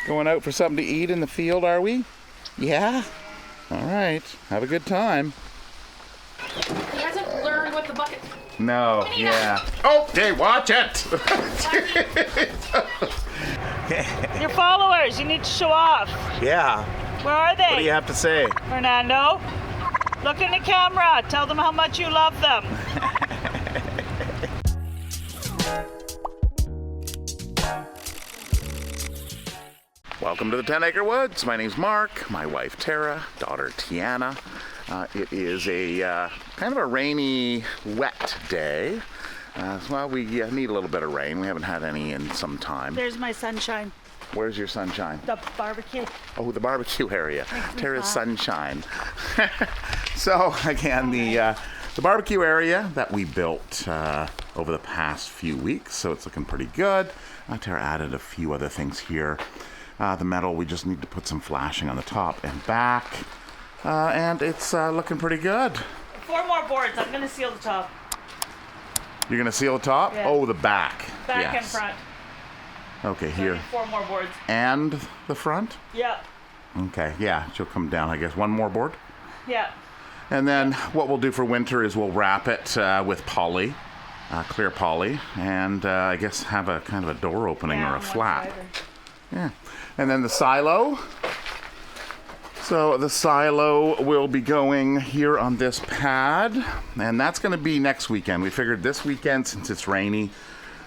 Going out for something to eat in the field, are we? Yeah? All right. Have a good time. He hasn't learned what the bucket... No, yeah. Okay, watch it! Your followers, you need to show off. Yeah. Where are they? What do you have to say? Fernando, look in the camera. Tell them how much you love them. Welcome to the 10 Acre Woods. My name's Mark, my wife Tara, daughter Tiana. It is a kind of a rainy, wet day. Well, we need a little bit of rain. We haven't had any in some time. There's my sunshine. Where's your sunshine? The barbecue. Oh, the barbecue area. Tara's sunshine. So again, the barbecue area that we built over the past few weeks. So it's looking pretty good. Tara added a few other things here. The metal, we just need to put some flashing on the top and back. And it's looking pretty good. 4 more boards. I'm going to seal the top. You're going to seal the top? Yeah. Oh, the back. Back yes. and front. Okay, So here. 4 more boards. And the front? Yeah. Okay, yeah, she'll come down, I guess. 1 more board? Yeah. And then what we'll do for winter is we'll wrap it with poly, clear poly, and I guess have a kind of a door opening or a flap. Yeah. And then the silo. So the silo will be going here on this pad, and that's going to be next weekend. We figured this weekend, since it's rainy,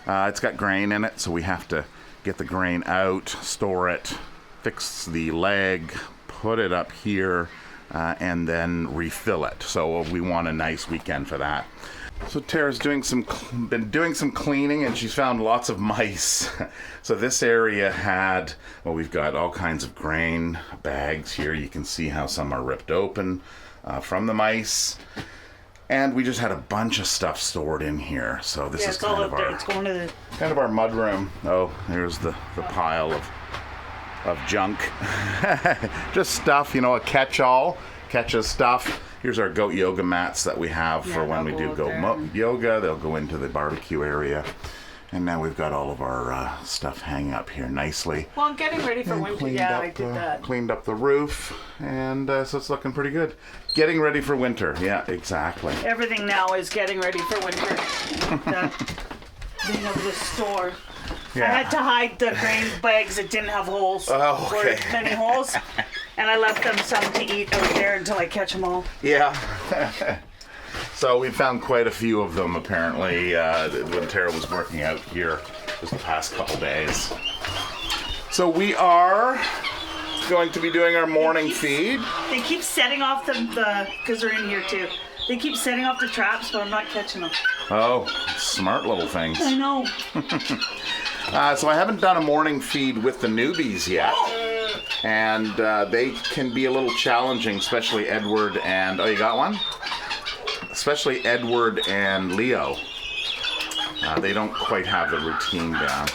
it's got grain in it, so we have to get the grain out, store it, fix the leg, put it up here, and then refill it. So we want a nice weekend for that. So Tara's been doing some cleaning, and she's found lots of mice. So this area had, well, we've got all kinds of grain bags here. You can see how some are ripped open from the mice. And we just had a bunch of stuff stored in here. So this is kind of our mud room. Oh, here's the pile of junk. Just stuff, a catch-all, catches stuff. Here's our goat yoga mats that we have for when we do goat yoga. They'll go into the barbecue area. And now we've got all of our stuff hanging up here nicely. Well, I'm getting ready for winter. Yeah, I did that. Cleaned up the roof, and so it's looking pretty good. Getting ready for winter. Yeah, exactly. Everything now is getting ready for winter. Being able to store. Yeah. I had to hide the grain bags that didn't have holes. Oh, okay. Or many holes. And I left them some to eat out there until I catch them all. Yeah. So we found quite a few of them, apparently, when Tara was working out here just the past couple days. So we are going to be doing our morning feed. They keep setting off the because they're in here too. They keep setting off the traps, but I'm not catching them. Oh, smart little things. I know. So I haven't done a morning feed with the newbies yet. And they can be a little challenging, especially Edward and... Oh, you got one? Especially Edward and Leo. They don't quite have the routine down.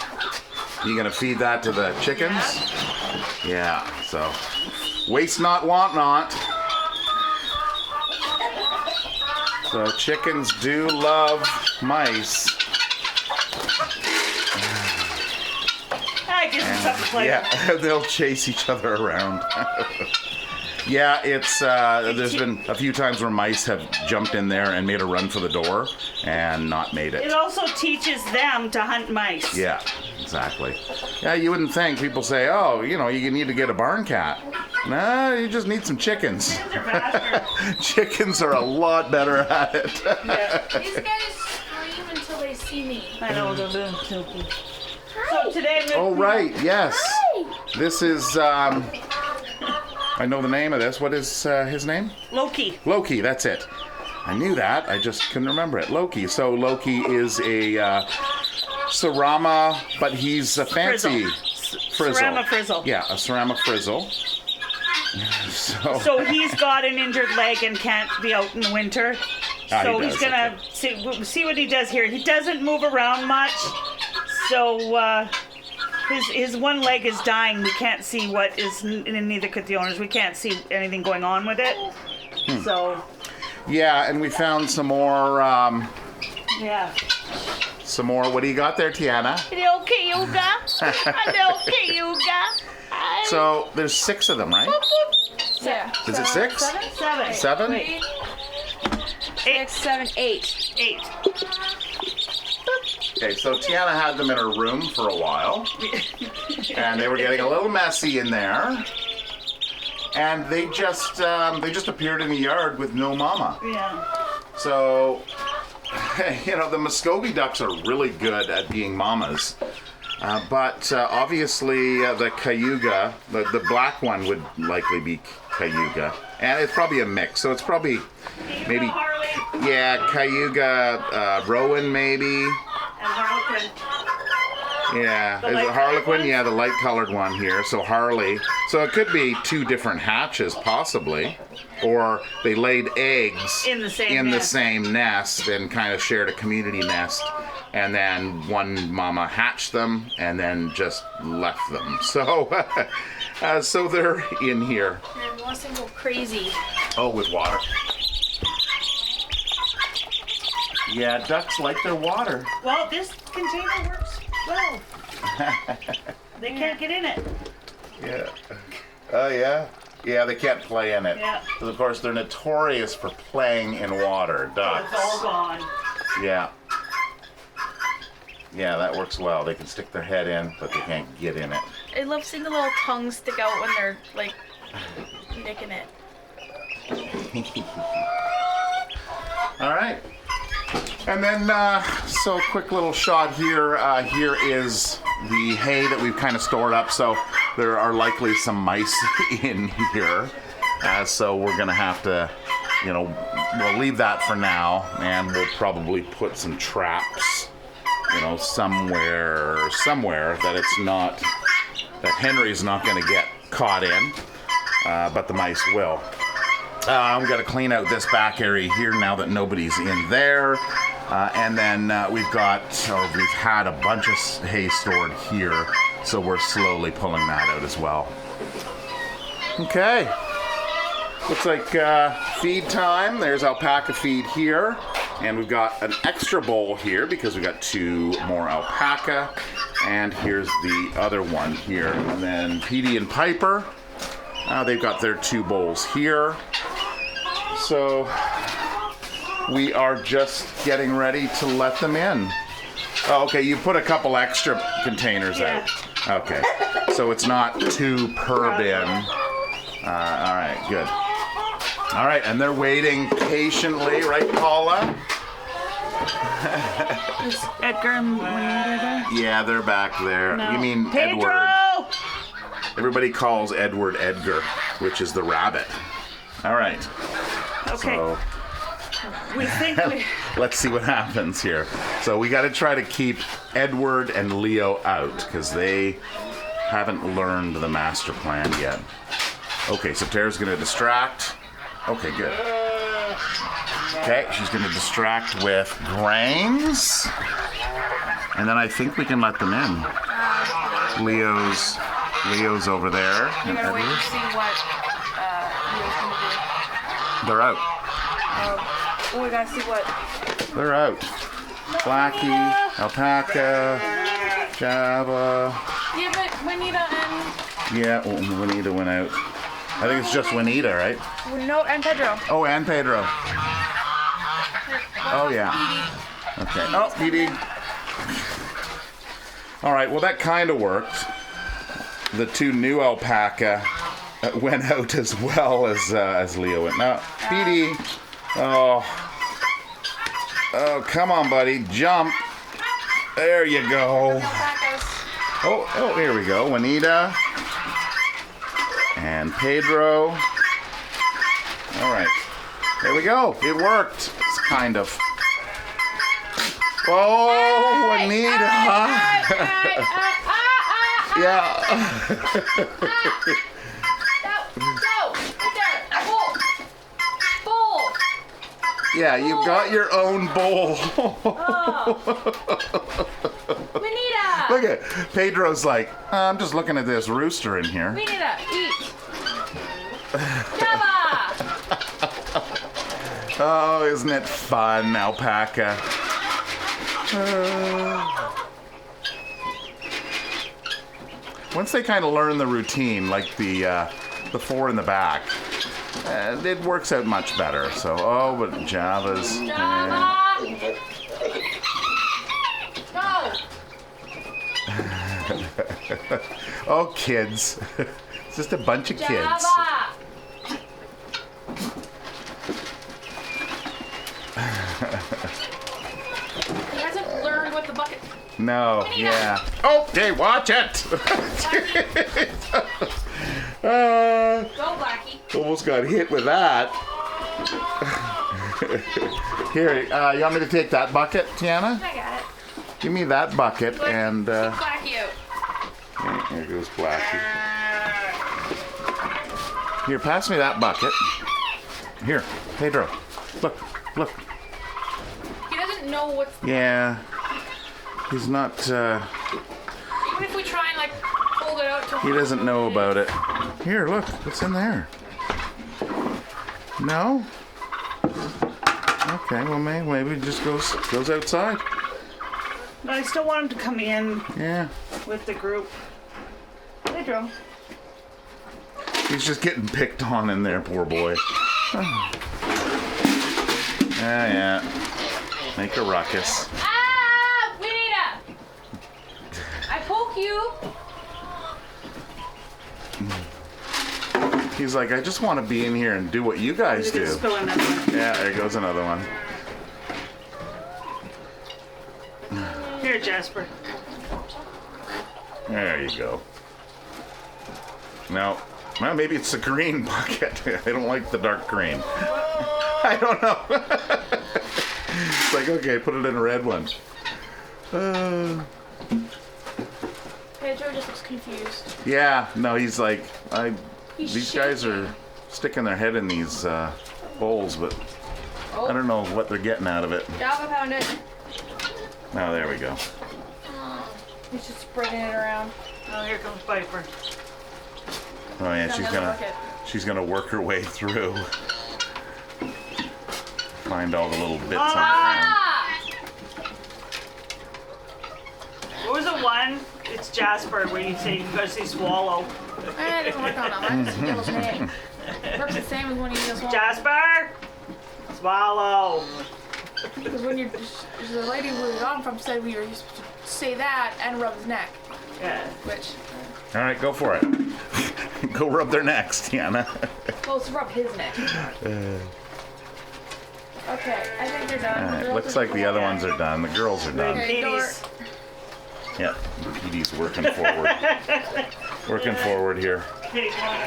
You gonna feed that to the chickens? Yeah, so... Waste not, want not. So chickens do love mice. I guess it's something to play with. Yeah, they'll chase each other around. Yeah, it's there's been a few times where mice have jumped in there and made a run for the door and not made it. It also teaches them to hunt mice. Yeah, exactly. Yeah, you wouldn't think. People say, oh, you need to get a barn cat. No, you just need some chickens. Chickens are a lot better at it. Yeah. These guys scream until they see me. I know, they're really silky. So today... Oh, right, yes. Hi. This is, I know the name of this. What is his name? Loki. Loki, that's it. I knew that. I just couldn't remember it. Loki. So Loki is a Cerama, but he's a fancy frizzle. Cerama frizzle. Yeah, a Cerama frizzle. So he's got an injured leg and can't be out in the winter. So he's gonna see what he does here. He doesn't move around much. So his one leg is dying. We can't see what is, and neither could the owners. We can't see anything going on with it. So. Yeah, and we found some more. Yeah. Some more. What do you got there, Tiana? Hello, Cayuga. Hello, Cayuga. So there's 6 of them, right? Yeah. Is it 6? 7. 7? 8, 6, 7, 8. 8. Okay, so Tiana had them in her room for a while, and they were getting a little messy in there, and they just appeared in the yard with no mama. Yeah. So, you know, the Muscovy ducks are really good at being mamas. But obviously the Cayuga, the black one would likely be Cayuga. And it's probably a mix, so it's probably maybe, Harley yeah, Cayuga, Rowan maybe. and Harlequin. Yeah, The is it light-colored Harlequin? one? Yeah, the light colored one here. So Harley. So it could be 2 different hatches possibly. Or they laid eggs In the same nest. same nest and kind of shared a community nest. And then one mama hatched them and then just left them. So, so they're in here. And unless they go crazy. Oh, with water. Yeah, ducks like their water. Well, this container works well. They can't get in it. Yeah. Oh, yeah? Yeah, they can't play in it. Yeah. Because, of course, they're notorious for playing in water, ducks. It's all gone. Yeah. Yeah, that works well. They can stick their head in, but they can't get in it. I love seeing the little tongues stick out when they're like nicking it. All right. And then, so quick little shot here. Here is the hay that we've kind of stored up. So there are likely some mice in here. So we're going to have to, you know, we'll leave that for now. And we'll probably put some traps, you know, somewhere that it's not, that Henry's not going to get caught in. But the mice will. I'm going to clean out this back area here now that nobody's in there. And then we've had a bunch of hay stored here, so we're slowly pulling that out as well. Okay. Looks like feed time. There's alpaca feed here. And we've got an extra bowl here because we've got 2 more alpaca. And here's the other one here. And then Petey and Piper, they've got their 2 bowls here. So we are just getting ready to let them in. Oh, okay, you put a couple extra containers out. Okay, so it's not 2 per bin. All right, good. All right, and they're waiting patiently, right, Paula? Is Edgar and Juanita there? Yeah, they're back there. No. You mean Pedro! Edward. Everybody calls Edward Edgar, which is the rabbit. All right. Okay. So We think we... let's see what happens here. So we got to try to keep Edward and Leo out because they haven't learned the master plan yet. Okay, so Tara's going to distract. Okay, good. Okay, she's going to distract with grains. And then I think we can let them in. Leo's over there. You gotta wait and see what Leo's gonna do. They're out. Oh, we gotta see what. They're out. Blackie, Alpaca, Java. Yeah, but Juanita and Yeah, Juanita went out. I think it's just Juanita, right? no, and Pedro. Oh, and Pedro. Oh, yeah. Okay. Oh, Petey. All right, well, that kind of worked. The 2 new alpaca went out as well as Leo went. Now, Petey. Oh, come on, buddy. Jump. There you go. Alpacas. Oh, here we go. Juanita. And Pedro. All right. There we go. It worked. It's kind of. Oh, Juanita. Yeah. Bowl. Yeah, you've got your own bowl. Juanita. Look at Pedro's like, I'm just looking at this rooster in here. Juanita, eat. Java. Oh, isn't it fun, alpaca? once they kind of learn the routine, like the 4 in the back, it works out much better. So, but Java's. No. Oh, kids. It's just a bunch of kids. Java. He hasn't learned what the bucket. No, yeah. Okay, watch it. Go, Blackie. Almost got hit with that. Here, you want me to take that bucket, Tiana? I got it. Give me that bucket and. Blackie out. Here goes Blackie. Here, pass me that bucket. Here, Pedro. Look. He doesn't know what's. Yeah. He's not. Even if we try and like hold it out to He doesn't know about it. Here, look. What's in there? No? Okay, well, maybe it just goes outside. But I still want him to come in Yeah. with the group. Pedro. He's just getting picked on in there, poor boy. Yeah. Make a ruckus. Ah, Winita! I poke you. He's like, I just want to be in here and do what you guys do. Spill another one. Yeah, there goes another one. Here, Jasper. There you go. Now, well, maybe it's the green bucket. I don't like the dark green. I don't know. It's like, okay, put it in a red one. Pedro just looks confused. Yeah, no, he's like, He's these guys are sticking their head in these bowls, but I don't know what they're getting out of it. Java found it. Oh, there we go. He's just spreading it around. Oh, here comes Piper. Oh yeah, Another bucket. she's gonna work her way through. Find all the little bits on the ground. Ah! What was the one? It's Jasper where you say you gotta say swallow. It doesn't work on that. Mine just yellows hay. Works the same as when you just Jasper! Swallow. Because when you're the lady we were on from said we were supposed to say that and rub his neck, Yeah. which All right, go for it. Go rub their necks, Tiana. well, it's rub his neck. Okay, I think they're done. All right, Girls looks are- like the other ones are done. The girls are done. Okay, Ladies. Yeah, Petey's working forward. Working forward here. Okay, come on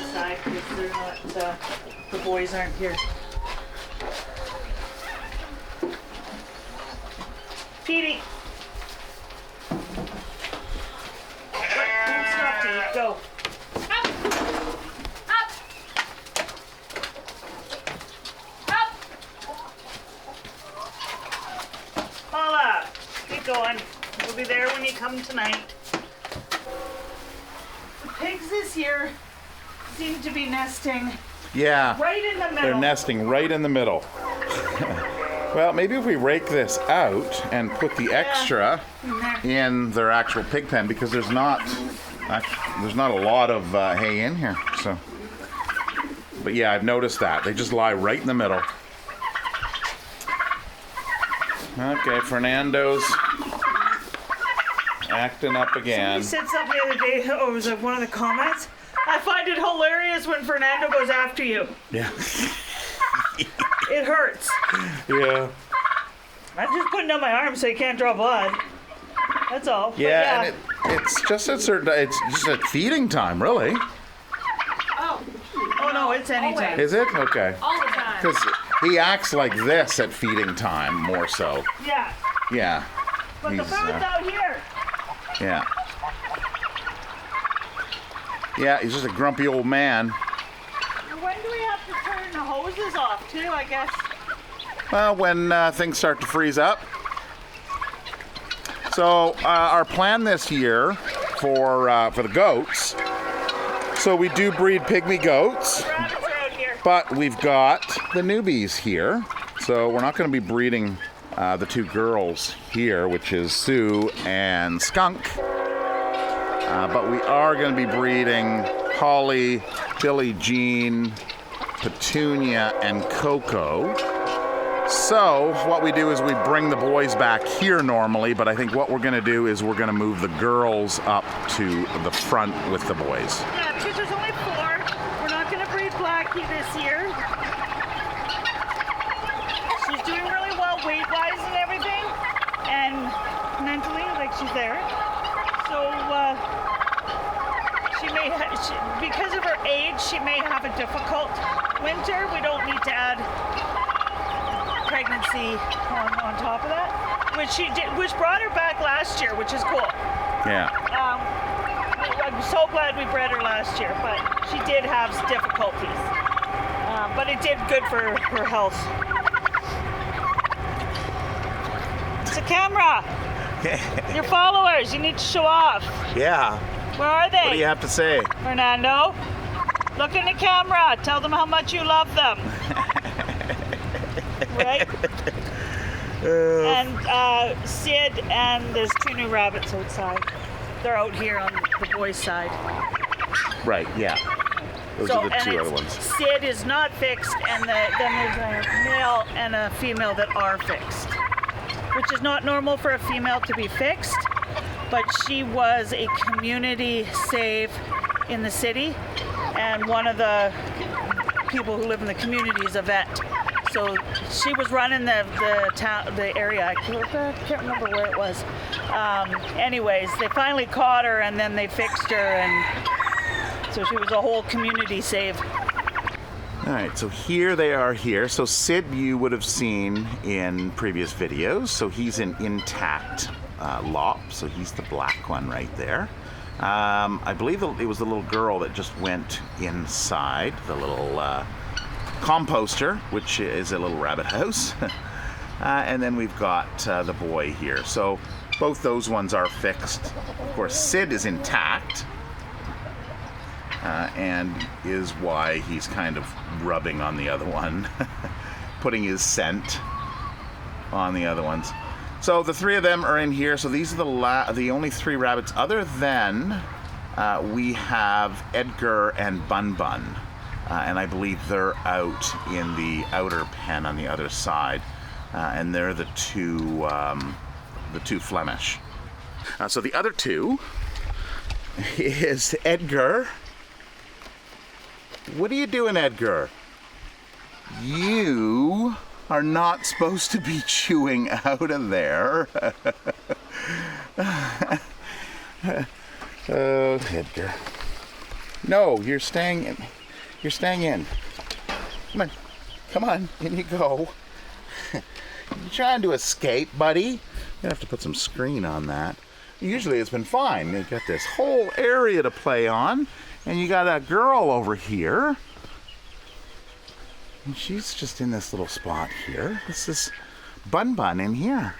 inside because they're not, the boys aren't here. Petey! Don't stop till you go. Up! Up! Paula, keep going. We'll be there when you come tonight. The pigs this year seem to be nesting Yeah, right in the middle. they're nesting right in the middle. Well, maybe if we rake this out and put the extra in their actual pig pen, because there's not a lot of hay in here. So, but yeah, I've noticed that they just lie right in the middle. Okay, Fernando's acting up again. Somebody said something the other day, or was it one of the comments? I find it hilarious when Fernando goes after you. Yeah. It hurts. Yeah. I'm just putting down my arm so you can't draw blood. That's all. But Yeah, and it's just at certain. It's just at feeding time, really. Oh, Oh no, it's anytime. Is it? Okay. all the time. Because he acts like this at feeding time more so. Yeah. Yeah. But the He's, food's out here. Yeah. Yeah, he's just a grumpy old man. When do we have to turn the hoses off too, I guess? Well, when things start to freeze up. So our plan this year for the goats. So we do breed pygmy goats, Rabbits are out here. but we've got the newbies here. So we're not going to be breeding the two girls here, which is Sue and Skunk. But we are going to be breeding Holly, Billie Jean, Petunia, and Coco. So what we do is we bring the boys back here normally, but I think what we're going to do is we're going to move the girls up to the front with the boys. Yeah, because there's only 4. We're not going to breed Blackie this year. She's doing really well weight-wise and everything, and mentally, like she's there. So because of her age, she may have a difficult winter. We don't need to add pregnancy on top of that, which brought her back last year, which is cool. Yeah. I'm so glad we bred her last year, but she did have difficulties. But it did good for her health. It's a camera. Your followers, you need to show off. Yeah. Where are they? What do you have to say? Fernando, look in the camera. Tell them how much you love them. Right? And Sid, and there's 2 new rabbits outside. They're out here on the boys' side. Right, yeah. Those are the 2 other ones. Sid is not fixed, and then there's a male and a female that are fixed, which is not normal for a female to be fixed, but she was a community save in the city, and one of the people who live in the community is a vet. So she was running the area. I can't remember where it was. Anyways, they finally caught her, and then they fixed her, and so she was a whole community save. All right, so here they are here. So Sid you would have seen in previous videos. So he's an intact lop, so he's the black one right there. I believe it was the little girl that just went inside the little composter, which is a little rabbit house. And then we've got the boy here. So both those ones are fixed. Of course, Sid is intact, and is why he's kind of rubbing on the other one, putting his scent on the other ones. So the 3 of them are in here. So these are the only 3 rabbits, other than we have Edgar and Bun Bun. And I believe they're out in the outer pen on the other side, and they're the 2 Flemish. So the other 2 is Edgar. What are you doing, Edgar? You are not supposed to be chewing out of there. Oh, Edgar. No, you're staying in. You're staying in. Come on, in you go. You're trying to escape, buddy. You're gonna have to put some screen on that. Usually it's been fine. You've got this whole area to play on, and you got a girl over here. And she's just in this little spot here. This is Bun Bun in here.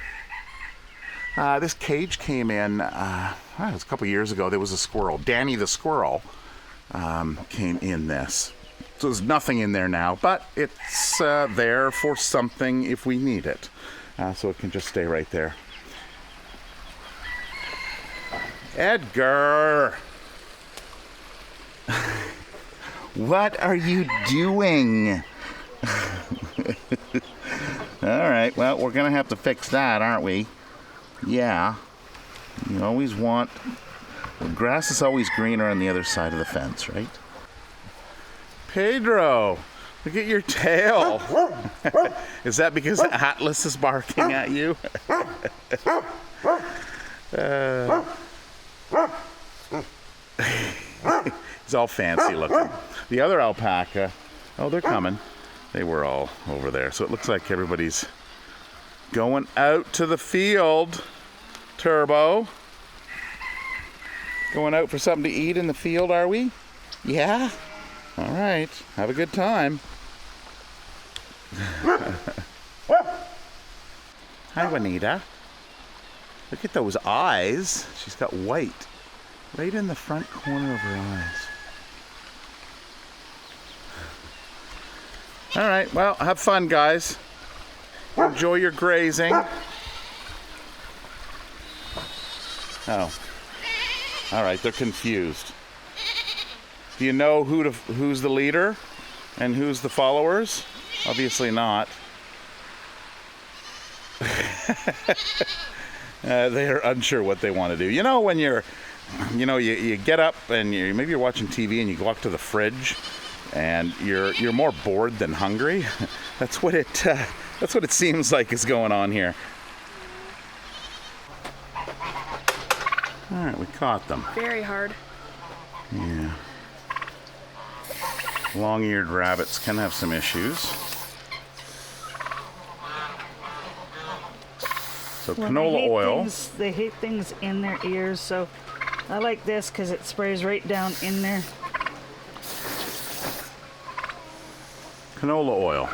This cage came in, it was a couple years ago. There was a squirrel. Danny the squirrel came in this. So there's nothing in there now, but it's there for something if we need it. So it can just stay right there. Edgar! What are you doing? All right, well, we're gonna have to fix that, aren't we? Yeah. You always want... The grass is always greener on the other side of the fence, right? Pedro, look at your tail. Is that because Atlas is barking at you? He's all fancy looking. The other alpaca, oh, they're coming. They were all over there. So it looks like everybody's going out to the field. Turbo. Going out for something to eat in the field, are we? Yeah? All right. Have a good time. Hi, Juanita. Look at those eyes. She's got white right in the front corner of her eyes. All right. Well, have fun, guys. Enjoy your grazing. Oh. All right, they're confused. Do you know who's the leader and who's the followers? Obviously not. They're unsure what they want to do. You know, when you get up and maybe you're watching TV and you go up to the fridge and you're more bored than hungry. That's what it seems like is going on here. All right, we caught them. Very hard. Yeah. Long-eared rabbits can have some issues. So canola oil. They hate things in their ears, so I like this because it sprays right down in there. Canola oil.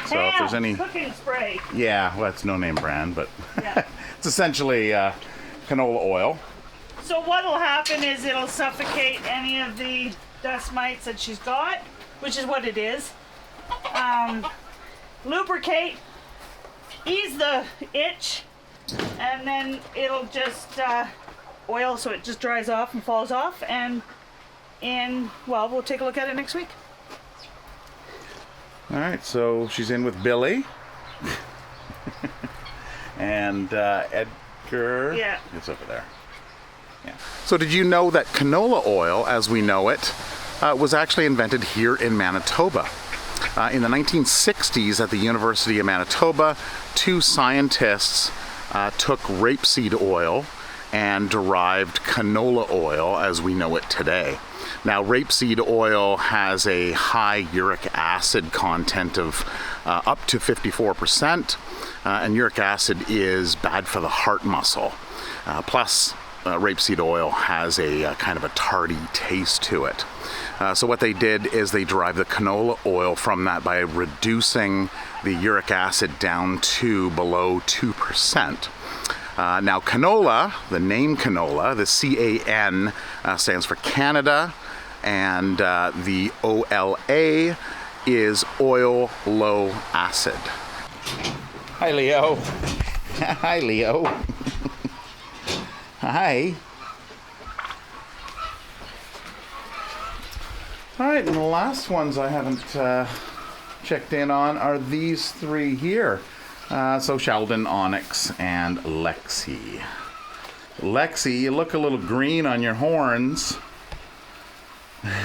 So if there's any cooking spray. Yeah, well, it's no name brand, but Yeah. it's essentially canola oil. So what'll happen is it'll suffocate any of the dust mites that she's got, which is what it is. Lubricate, ease the itch, and then it'll just oil so it just dries off and falls off. And well, we'll take a look at it next week. All right, so she's in with Billy. And Edgar. Yeah. It's over there. Yeah. So did you know that canola oil, as we know it, was actually invented here in Manitoba? In the 1960s at the University of Manitoba, two scientists took rapeseed oil and derived canola oil as we know it today. Now, rapeseed oil has a high uric acid content of up to 54%, and uric acid is bad for the heart muscle. Plus, rapeseed oil has a kind of a tarty taste to it. So what they did is they derived the canola oil from that by reducing the uric acid down to below 2%. Now canola, the name canola, the C-A-N stands for Canada, and the O-L-A is oil low acid. Hi, Leo. Hi, Leo. Hi. All right, and the last ones I haven't checked in on are these three here. So Sheldon, Onyx, and Lexi. Lexi, you look a little green on your horns.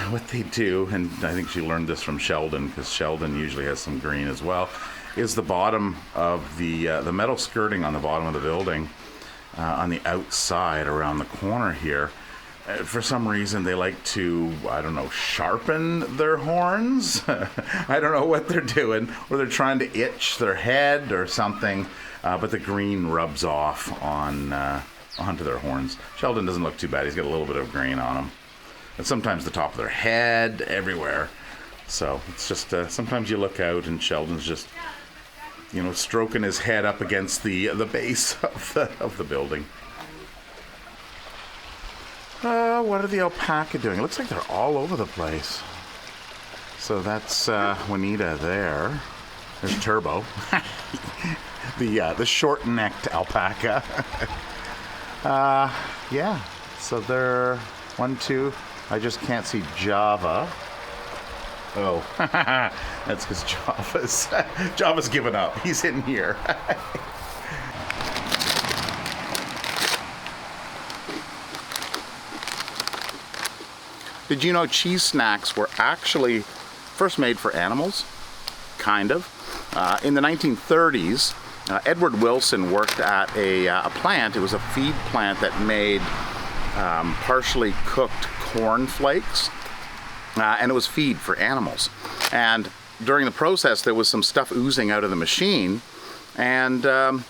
What they do, and I think she learned this from Sheldon, because Sheldon usually has some green as well, is the bottom of the metal skirting on the bottom of the building, on the outside around the corner here. For some reason, they like to, I don't know, sharpen their horns. I don't know what they're doing, or they're trying to itch their head or something, but the green rubs off onto their horns. Sheldon doesn't look too bad. He's got a little bit of green on him. And sometimes the top of their head, everywhere. So it's just, sometimes you look out and Sheldon's just, stroking his head up against the base of the building. What are the alpaca doing? It looks like they're all over the place. So that's Juanita there. There's Turbo. the short-necked alpaca. Yeah. So they're 1, 2. I just can't see Java. Oh, that's because Java's given up. He's in here. Did you know cheese snacks were actually first made for animals? Kind of. In the 1930s, Edward Wilson worked at a plant. It was a feed plant that made partially cooked corn flakes, and it was feed for animals. And during the process, there was some stuff oozing out of the machine, and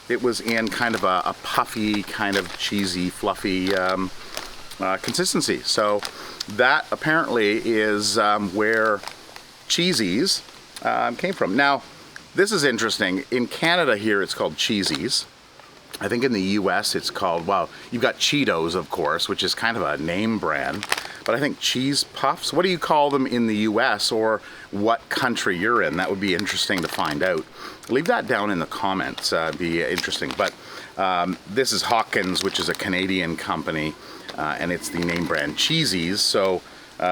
it was in kind of a puffy, kind of cheesy, fluffy consistency. So that apparently is where Cheesies came from. Now, this is interesting. In Canada here, it's called Cheesies. I think in the US it's called, well, you've got Cheetos, of course, which is kind of a name brand, but I think cheese puffs, what do you call them in the US, or what country you're in? That would be interesting to find out. Leave that down in the comments, be interesting. But this is Hawkins, which is a Canadian company, and it's the name brand Cheesies, so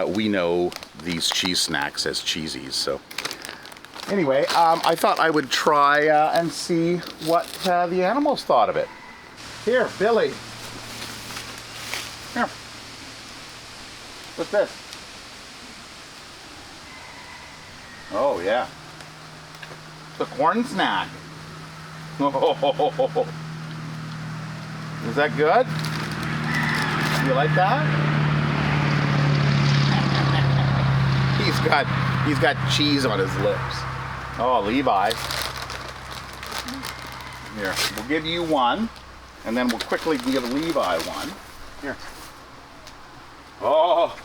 we know these cheese snacks as Cheesies. So anyway, I thought I would try and see what the animals thought of it. Here, Billy. Here. What's this? Oh, yeah. The corn snack. Oh, is that good? You like that? He's got cheese on his lips. Oh, Levi. Here, we'll give you one, and then we'll quickly give Levi one. Here. Oh,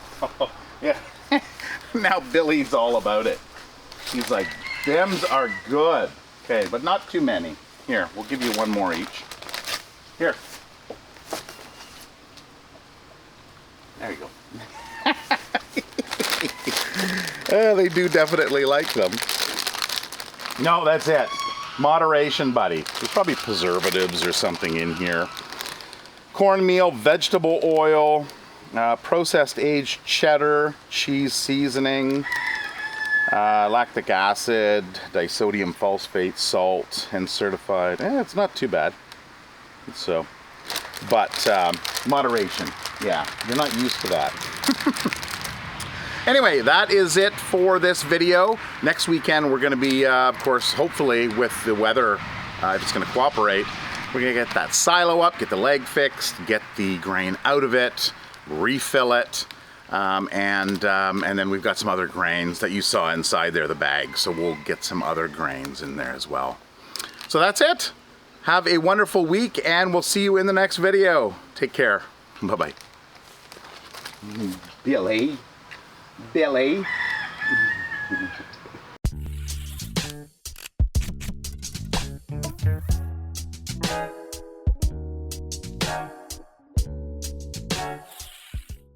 yeah. Now Billy's all about it. He's like, "Dems are good." Okay, but not too many. Here, we'll give you one more each. Here. There you go. They do definitely like them. No, that's it. Moderation, buddy. There's probably preservatives or something in here. Cornmeal, vegetable oil, processed aged cheddar, cheese seasoning, lactic acid, disodium phosphate, salt, and certified. It's not too bad. So, but moderation. Yeah, you're not used to that. Anyway, that is it for this video. Next weekend we're going to be, of course, hopefully with the weather, if it's going to cooperate, we're going to get that silo up, get the leg fixed, get the grain out of it, refill it, and then we've got some other grains that you saw inside there, the bag. So we'll get some other grains in there as well. So that's it. Have a wonderful week, and we'll see you in the next video. Take care. Bye-bye. Billy. Billy.